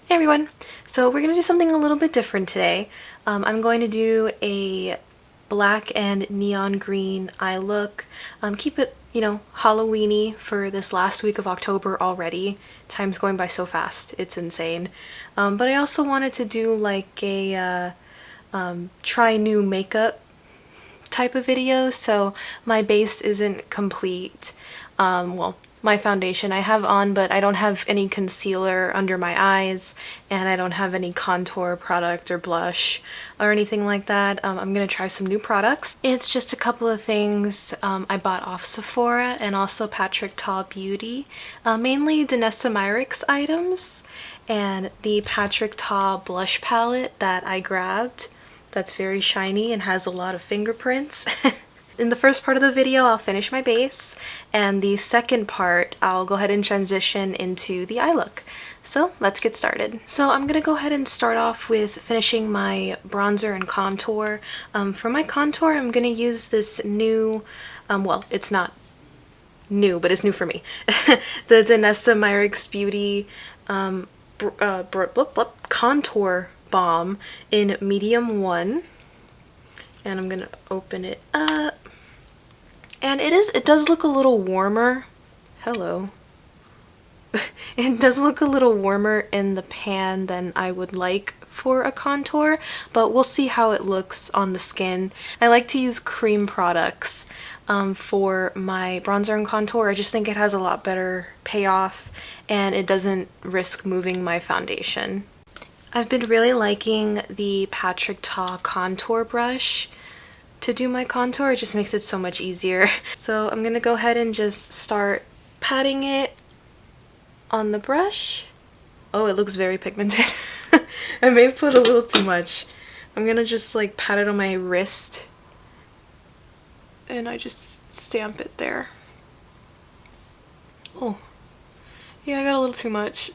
Hey everyone! So we're going to do something a little bit different today. I'm going to do a black and neon green eye look. Keep it, Halloween-y for this last week of October already. Time's going by so fast. It's insane. But I also wanted to do like a try new makeup type of video, so my base isn't complete. Well, my foundation I have on, but I don't have any concealer under my eyes, and I don't have any contour product or blush or anything like that. I'm gonna try some new products. It's just a couple of things I bought off Sephora and also Patrick Ta Beauty, mainly DANESSA MYRICKS items, and the Patrick Ta blush palette that I grabbed that's very shiny and has a lot of fingerprints. In the first part of the video, I'll finish my base, and the second part, I'll go ahead and transition into the eye look. So let's get started. So I'm gonna go ahead and start off with finishing my bronzer and contour. For my contour, I'm gonna use this new, well, it's not new, but it's new for me. The DANESSA MYRICKS Beauty Contour Balm in medium 1. And I'm gonna open it up. And it does look a little warmer. Hello. It does look a little warmer in the pan than I would like for a contour, but we'll see how it looks on the skin. I like to use cream products for my bronzer and contour. I just think it has a lot better payoff and it doesn't risk moving my foundation. I've been really liking the Patrick Ta contour brush to do my contour. It just makes it so much easier. So I'm gonna go ahead and just start patting it on the brush. Oh, it looks very pigmented. I may have put a little too much. I'm gonna just like pat it on my wrist and I just stamp it there. Oh, yeah, I got a little too much.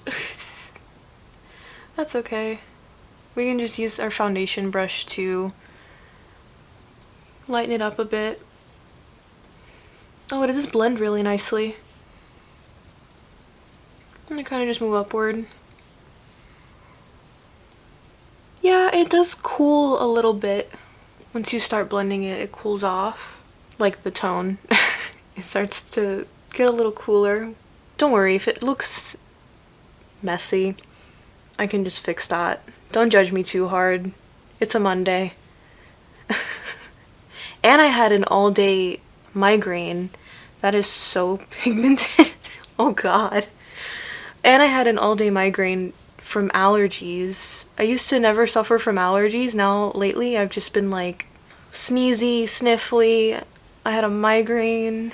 That's okay. We can just use our foundation brush to lighten it up a bit. Oh, it does blend really nicely. And I kind of just move upward. Yeah, it does cool a little bit. Once you start blending it, it cools off. Like the tone. It starts to get a little cooler. Don't worry, if it looks messy, I can just fix that. Don't judge me too hard. It's a Monday. And I had an all-day migraine. That is so pigmented. Oh god. And I had an all-day migraine from allergies. I used to never suffer from allergies. Now lately I've just been like sneezy, sniffly. I had a migraine.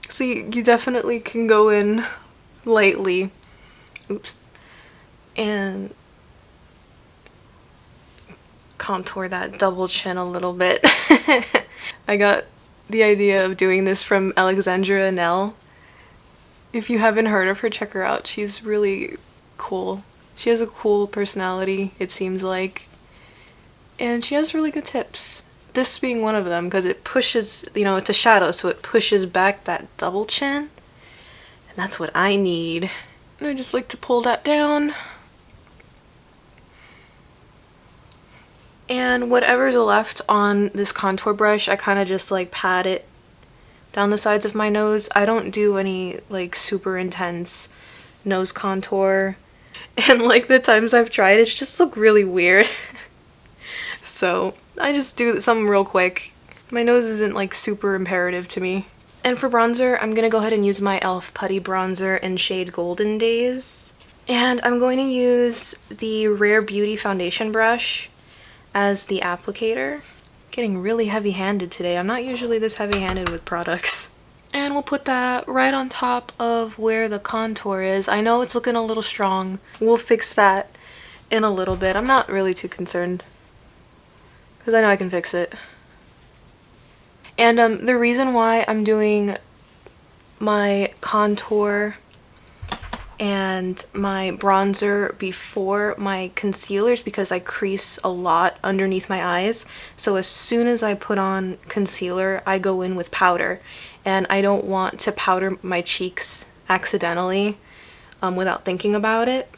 So you definitely can go in lightly. Oops. And contour that double chin a little bit. I got the idea of doing this from Alexandra Nell. If you haven't heard of her, check her out. She's really cool. She has a cool personality, it seems like. And she has really good tips. This being one of them, because it pushes, it's a shadow, so it pushes back that double chin. And that's what I need. And I just like to pull that down. And whatever's left on this contour brush, I kind of just like pat it down the sides of my nose. I don't do any like super intense nose contour. And like the times I've tried, it's just look really weird. So I just do some real quick. My nose isn't like super imperative to me. And for bronzer, I'm gonna go ahead and use my e.l.f. Putty Bronzer in shade Golden Days. And I'm going to use the Rare Beauty foundation brush as the applicator. Getting really heavy-handed today. I'm not usually this heavy-handed with products. And we'll put that right on top of where the contour is. I know it's looking a little strong. We'll fix that in a little bit. I'm not really too concerned because I know I can fix it. And the reason why I'm doing my contour and my bronzer before my concealers because I crease a lot underneath my eyes. So as soon as I put on concealer, I go in with powder, and I don't want to powder my cheeks accidentally without thinking about it.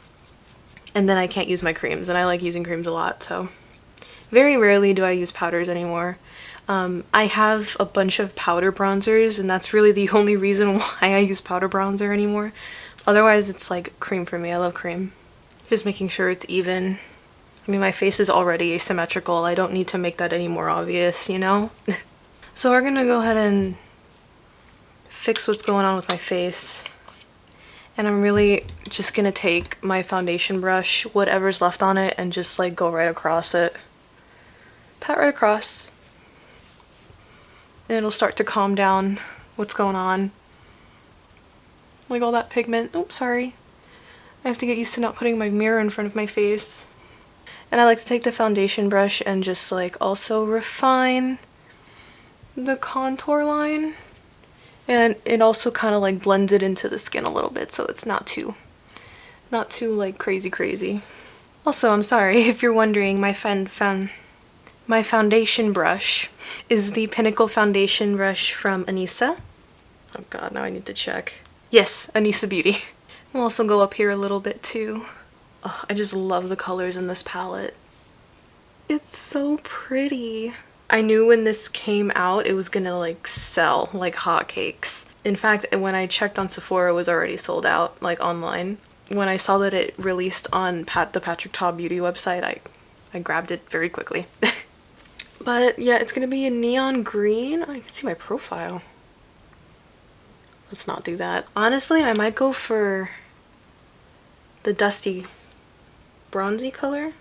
and then I can't use my creams, and I like using creams a lot, so very rarely do I use powders anymore. I have a bunch of powder bronzers, and that's really the only reason why I use powder bronzer anymore. Otherwise, it's like cream for me. I love cream. Just making sure it's even. I mean, my face is already asymmetrical. I don't need to make that any more obvious, you know? So we're gonna go ahead and fix what's going on with my face. And I'm really just gonna take my foundation brush, whatever's left on it, and just like go right across it. Pat right across. And it'll start to calm down what's going on. Like all that pigment. Oops, sorry. I have to get used to not putting my mirror in front of my face. And I like to take the foundation brush and just like also refine the contour line. And it also kind of like blends it into the skin a little bit, so it's not too like crazy. Also, I'm sorry if you're wondering, my foundation brush is the Pinnacle foundation brush from ANESSA. Oh god, now I need to check. Yes, AlyssaBeauty. I'll also go up here a little bit too. Oh, I just love the colors in this palette. It's so pretty. I knew when this came out it was gonna like sell like hotcakes. In fact, when I checked on Sephora, it was already sold out, like online. When I saw that it released on the Patrick Ta Beauty website, I grabbed it very quickly. But yeah, it's gonna be a neon green. I can see my profile. Let's not do that. Honestly, I might go for the dusty bronzy color.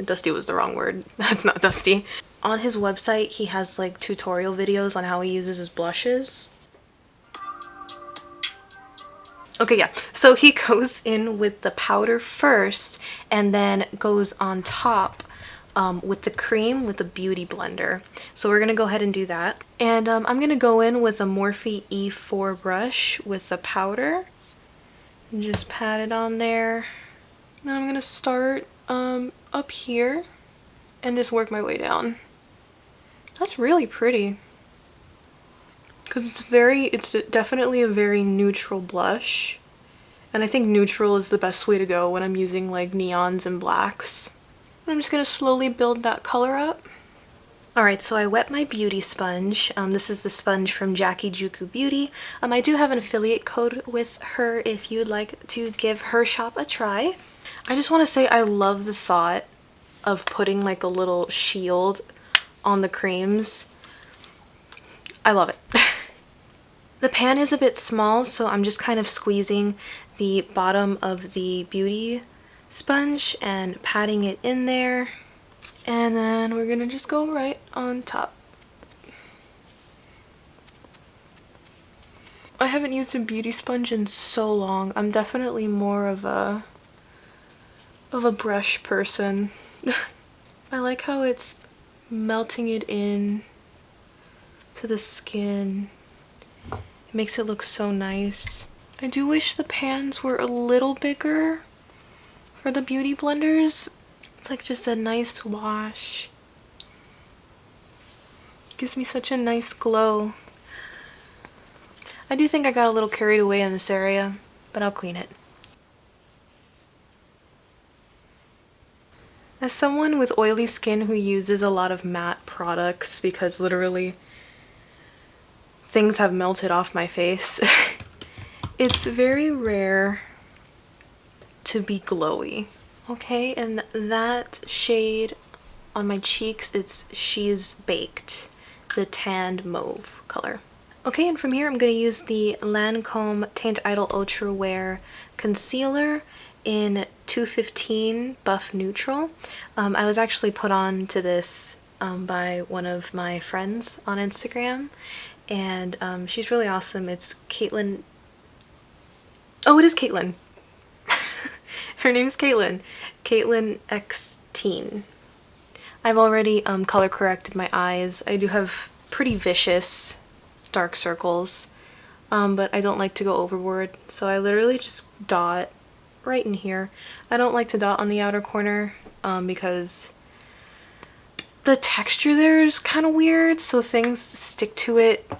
Dusty was the wrong word. That's not dusty. On his website, he has like tutorial videos on how he uses his blushes. Okay, yeah, so he goes in with the powder first and then goes on top with the cream with the beauty blender. So we're gonna go ahead and do that. And I'm gonna go in with a Morphe E4 brush with the powder and just pat it on there. Then I'm gonna start up here and just work my way down. That's really pretty. Because it's definitely a very neutral blush. And I think neutral is the best way to go when I'm using like neons and blacks. I'm just going to slowly build that color up. Alright, so I wet my beauty sponge. This is the sponge from JackieJukuBeauty. I do have an affiliate code with her if you'd like to give her shop a try. I just want to say I love the thought of putting like a little shield on the creams. I love it. The pan is a bit small, so I'm just kind of squeezing the bottom of the beauty sponge and patting it in there. And then we're gonna just go right on top. I haven't used a beauty sponge in so long. I'm definitely more of a brush person. I like how it's melting it in to the skin. It makes it look so nice. I do wish the pans were a little bigger for the beauty blenders. It's like just a nice wash. It gives me such a nice glow. I do think I got a little carried away in this area, but I'll clean it. As someone with oily skin who uses a lot of matte products, because literally things have melted off my face, it's very rare to be glowy. Okay, and that shade on my cheeks, it's She's Baked, the tanned mauve color. Okay, and from here I'm going to use the LANCOME Teint Idole Ultra Wear Concealer in 215 Buff Neutral. I was actually put on to this by one of my friends on Instagram, and she's really awesome. It's Caitlin. Oh, it is Caitlin. Her name's Caitlin. Caitlin X Teen. I've already color corrected my eyes. I do have pretty vicious dark circles, but I don't like to go overboard, so I literally just dot right in here. I don't like to dot on the outer corner because the texture there is kind of weird, so things stick to it.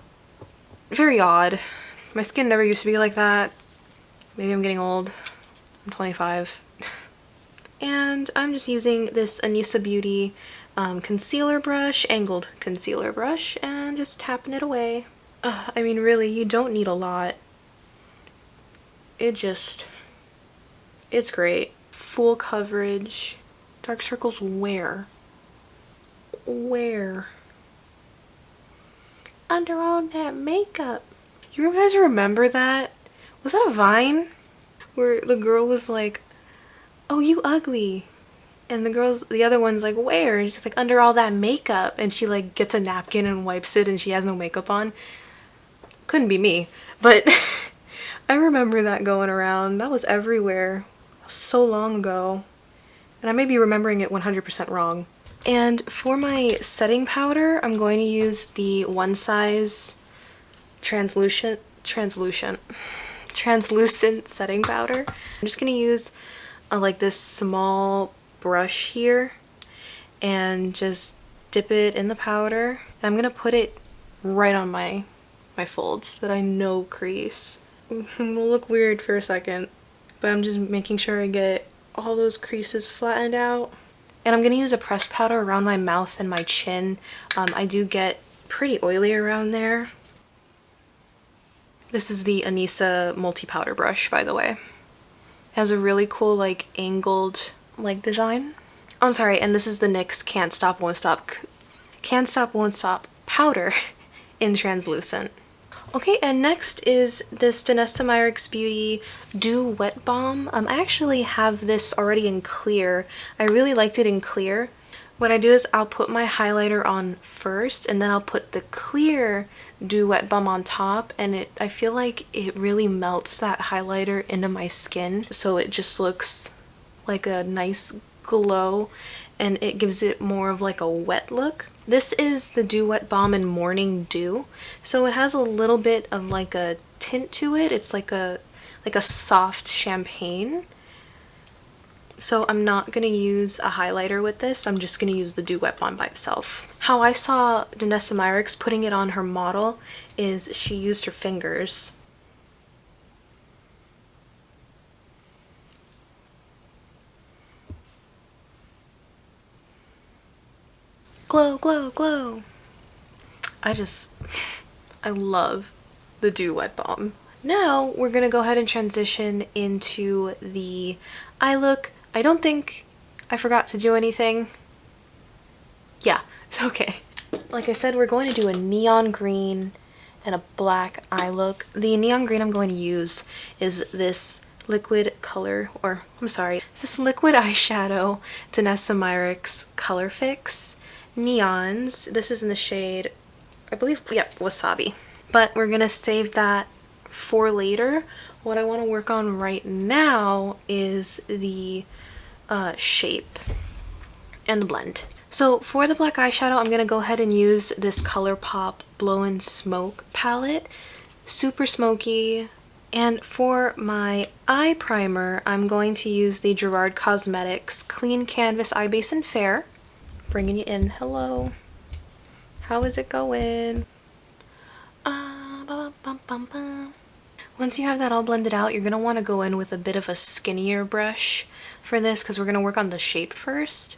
Very odd. My skin never used to be like that. Maybe I'm getting old. I'm 25. And I'm just using this AlyssaBeauty concealer brush, angled concealer brush, and just tapping it away. I mean, really, you don't need a lot. It's great. Full coverage. Dark circles where? Where? Under all that makeup. You guys remember that? Was that a Vine? Where the girl was like, oh, you ugly. And the other one's like, where? And she's like, under all that makeup. And she like gets a napkin and wipes it and she has no makeup on. Couldn't be me. But I remember that going around. That was everywhere. So long ago. And I may be remembering it 100% wrong. And for my setting powder, I'm going to use the One Size translucent setting powder. I'm just going to use like this small brush here and just dip it in the powder. And I'm going to put it right on my folds that I know crease. It'll look weird for a second, but I'm just making sure I get all those creases flattened out. And I'm going to use a pressed powder around my mouth and my chin. I do get pretty oily around there. This is the Anissa multi-powder brush, by the way. It has a really cool like angled like design. Oh, I'm sorry, and this is the NYX Can't Stop Won't Stop powder in translucent. Okay, and next is this DANESSA MYRICKS Beauty Dew Wet Balm. I actually have this already in clear. I really liked it in clear. What I do is I'll put my highlighter on first, and then I'll put the clear Dew Wet Balm on top, and I feel like it really melts that highlighter into my skin, so it just looks like a nice glow, and it gives it more of like a wet look. This is the Dew Wet Balm in Morning Dew, so it has a little bit of like a tint to it. It's like a soft champagne. So I'm not going to use a highlighter with this. I'm just going to use the Dew Wet Balm by itself. How I saw DANESSA MYRICKS putting it on her model is she used her fingers. Glow, glow, glow. I love the Dew Wet Balm. Now we're gonna go ahead and transition into the eye look. I don't think I forgot to do anything. Yeah, it's okay. Like I said, we're going to do a neon green and a black eye look. The neon green I'm going to use is this liquid color, or I'm sorry, it's this liquid eyeshadow DANESSA MYRICKS Color Fix Neons. This is in the shade, I believe, yeah, Wasabi. But we're gonna save that for later. What I want to work on right now is the shape and the blend. So for the black eyeshadow, I'm gonna go ahead and use this ColourPop Blowin Smoke palette. Super smoky. And for my eye primer, I'm going to use the GERARD Cosmetics Clean Canvas Eye Base in Fair. Bringing you in. Hello. How is it going? Once you have that all blended out, you're going to want to go in with a bit of a skinnier brush for this because we're going to work on the shape first.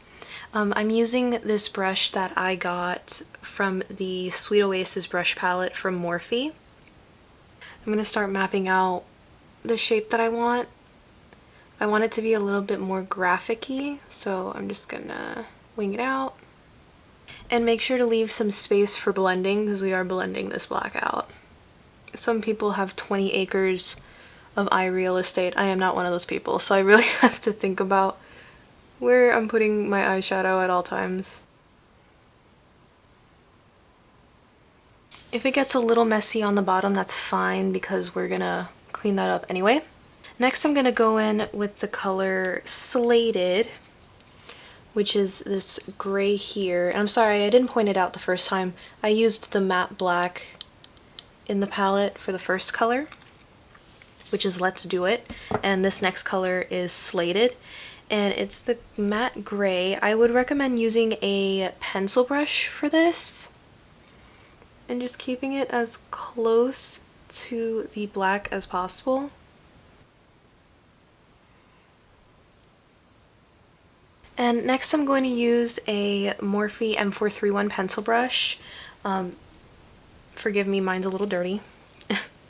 I'm using this brush that I got from the Sweet Oasis brush palette from Morphe. I'm going to start mapping out the shape that I want. I want it to be a little bit more graphic-y, so I'm just going to wing it out. And make sure to leave some space for blending because we are blending this black out. Some people have 20 acres of eye real estate. I am not one of those people, so I really have to think about where I'm putting my eyeshadow at all times. If it gets a little messy on the bottom, that's fine because we're gonna clean that up anyway. Next, I'm gonna go in with the color Slated, which is this gray here. And I'm sorry, I didn't point it out the first time. I used the matte black in the palette for the first color, which is Let's Do It. And this next color is Slated. And it's the matte gray. I would recommend using a pencil brush for this. And just keeping it as close to the black as possible. And next I'm going to use a Morphe M431 pencil brush. Forgive me, mine's a little dirty.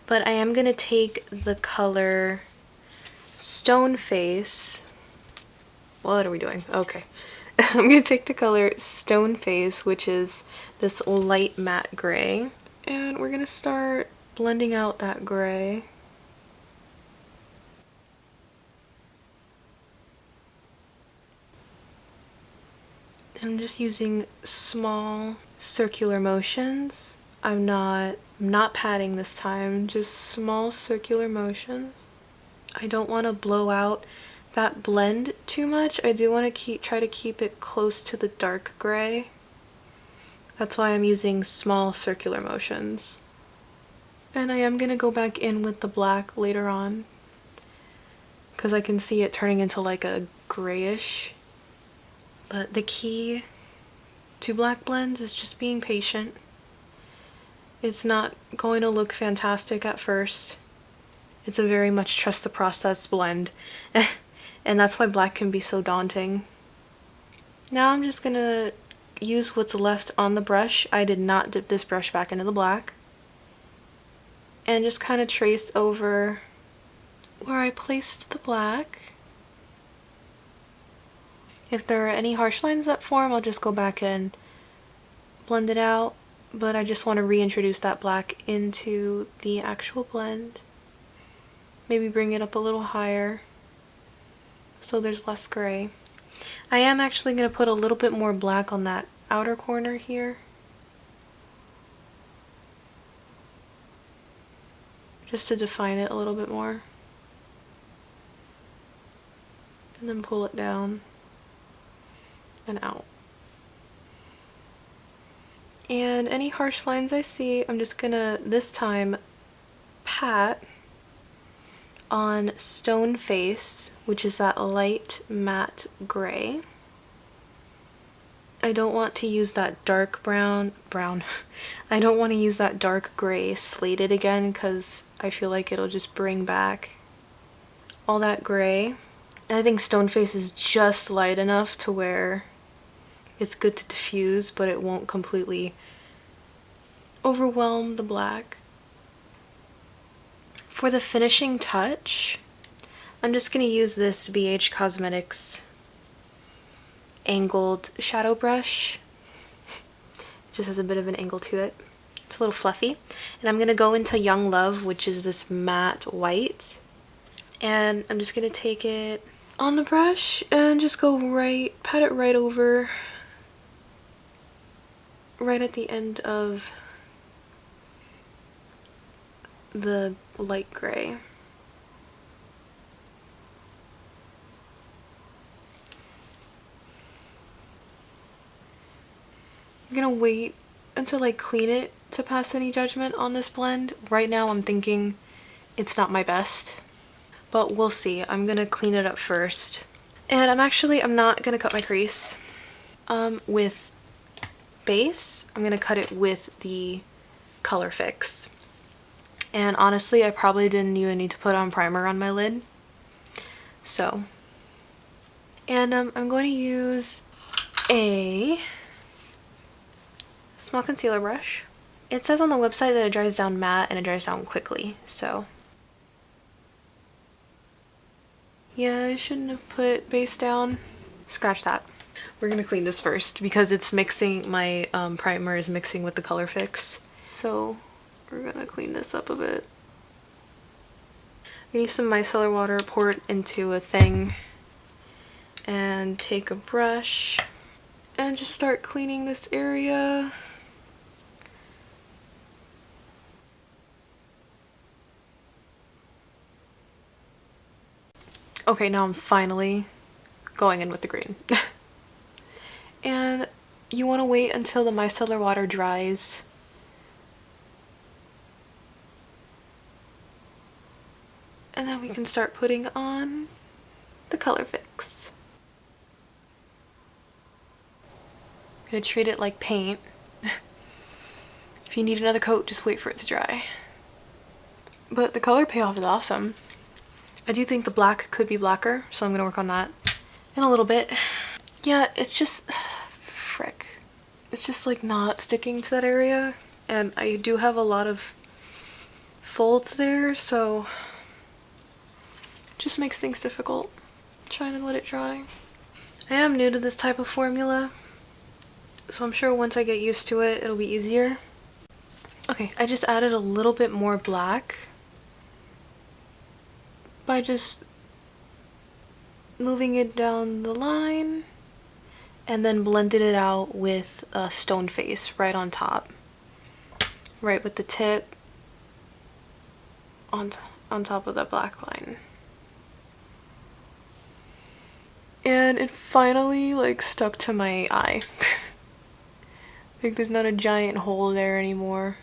But I am going to take the color Stone Face. What are we doing? Okay. I'm going to take the color Stone Face, which is this light matte gray. And we're going to start blending out that gray. I'm just using small circular motions. I'm not patting this time, just small circular motions. I don't want to blow out that blend too much. I do want to try to keep it close to the dark gray. That's why I'm using small circular motions. And I am going to go back in with the black later on, because I can see it turning into like a grayish. But the key to black blends is just being patient. It's not going to look fantastic at first. It's a very much trust the process blend. And that's why black can be so daunting. Now I'm just gonna use what's left on the brush. I did not dip this brush back into the black. And just kind of trace over where I placed the black. If there are any harsh lines that form, I'll just go back and blend it out. But I just want to reintroduce that black into the actual blend. Maybe bring it up a little higher so there's less gray. I am actually going to put a little bit more black on that outer corner here, just to define it a little bit more. And then pull it down and out. And any harsh lines I see, I'm just gonna, this time, pat on Stone Face, which is that light matte gray. I don't want to use that dark brown. I don't want to use that dark gray slated again, because I feel like it'll just bring back all that gray. And I think Stone Face is just light enough to where it's good to diffuse, but it won't completely overwhelm the black. For the finishing touch, I'm just going to use this BH Cosmetics angled shadow brush. It just has a bit of an angle to it. It's a little fluffy. And I'm going to go into Young Love, which is this matte white. And I'm just going to take it on the brush and just go pat it right over, right at the end of the light gray. I'm gonna wait until I clean it to pass any judgment on this blend. Right now I'm thinking it's not my best, but we'll see. I'm gonna clean it up first. And I'm not gonna cut my crease with base. I'm gonna cut it with the Color Fix. And honestly, I probably didn't even need to put on primer on my lid. So, and I'm going to use a small concealer brush. It says on the website that it dries down matte and it dries down quickly, so yeah, I shouldn't have put base down. Scratch that. We're gonna clean this first because it's mixing, my primer is mixing with the Color Fix. So we're gonna clean this up a bit. I'm gonna use some micellar water, pour it into a thing, and take a brush and just start cleaning this area. Okay, now I'm finally going in with the green. And you want to wait until the micellar water dries. And then we can start putting on the Color Fix. I'm gonna treat it like paint. If you need another coat, just wait for it to dry. But the color payoff is awesome. I do think the black could be blacker, so I'm gonna work on that in a little bit. Yeah, it's just, frick. It's just like not sticking to that area. And I do have a lot of folds there, so it just makes things difficult trying to let it dry. I am new to this type of formula, so I'm sure once I get used to it, it'll be easier. Okay, I just added a little bit more black by just moving it down the line and then blended it out with a stone face right on top. Right with the tip on top of the black line. And it finally like stuck to my eye. Like there's not a giant hole there anymore.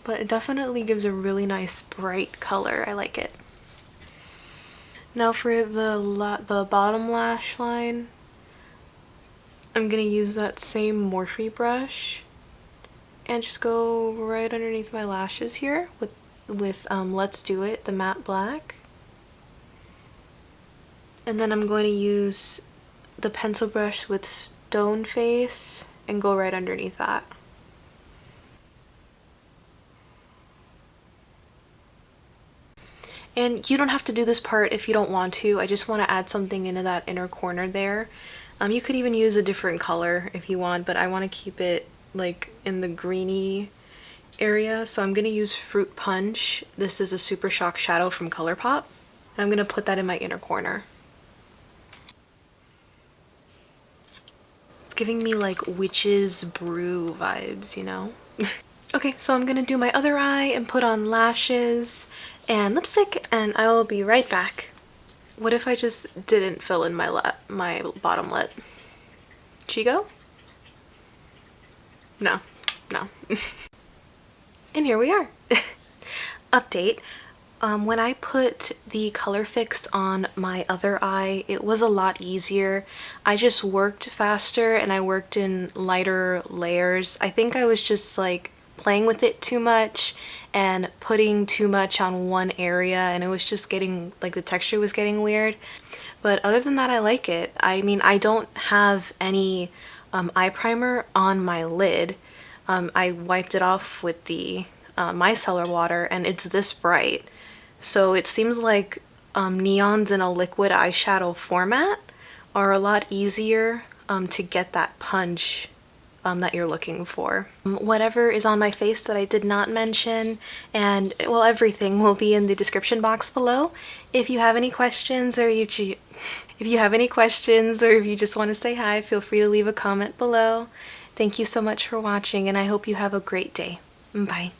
But it definitely gives a really nice bright color. I like it. Now for the bottom lash line, I'm gonna use that same Morphe brush and just go right underneath my lashes here with Let's Do It, the matte black. And then I'm going to use the pencil brush with stone face and go right underneath that. And you don't have to do this part if you don't want to. I just want to add something into that inner corner there. You could even use a different color if you want, but I want to keep it like in the greeny area. So I'm going to use Fruit Punch. This is a Super Shock shadow from ColourPop. I'm going to put that in my inner corner. It's giving me like witch's brew vibes, you know? Okay, so I'm going to do my other eye and put on lashes and lipstick, and I will be right back. What if I just didn't fill in my bottom lip? Chigo? No. And here we are. Update. When I put the color fix on my other eye, it was a lot easier. I just worked faster and I worked in lighter layers. I think I was just like playing with it too much and putting too much on one area, and it was just getting like the texture was getting weird. But other than that, I like it. I mean, I don't have any eye primer on my lid. I wiped it off with the micellar water and it's this bright. So it seems like neons in a liquid eyeshadow format are a lot easier to get that punch that you're looking for. Whatever is on my face that I did not mention, and well, everything will be in the description box below. If you have any questions or if you just want to say hi, feel free to leave a comment below. Thank you so much for watching, and I hope you have a great day. Bye.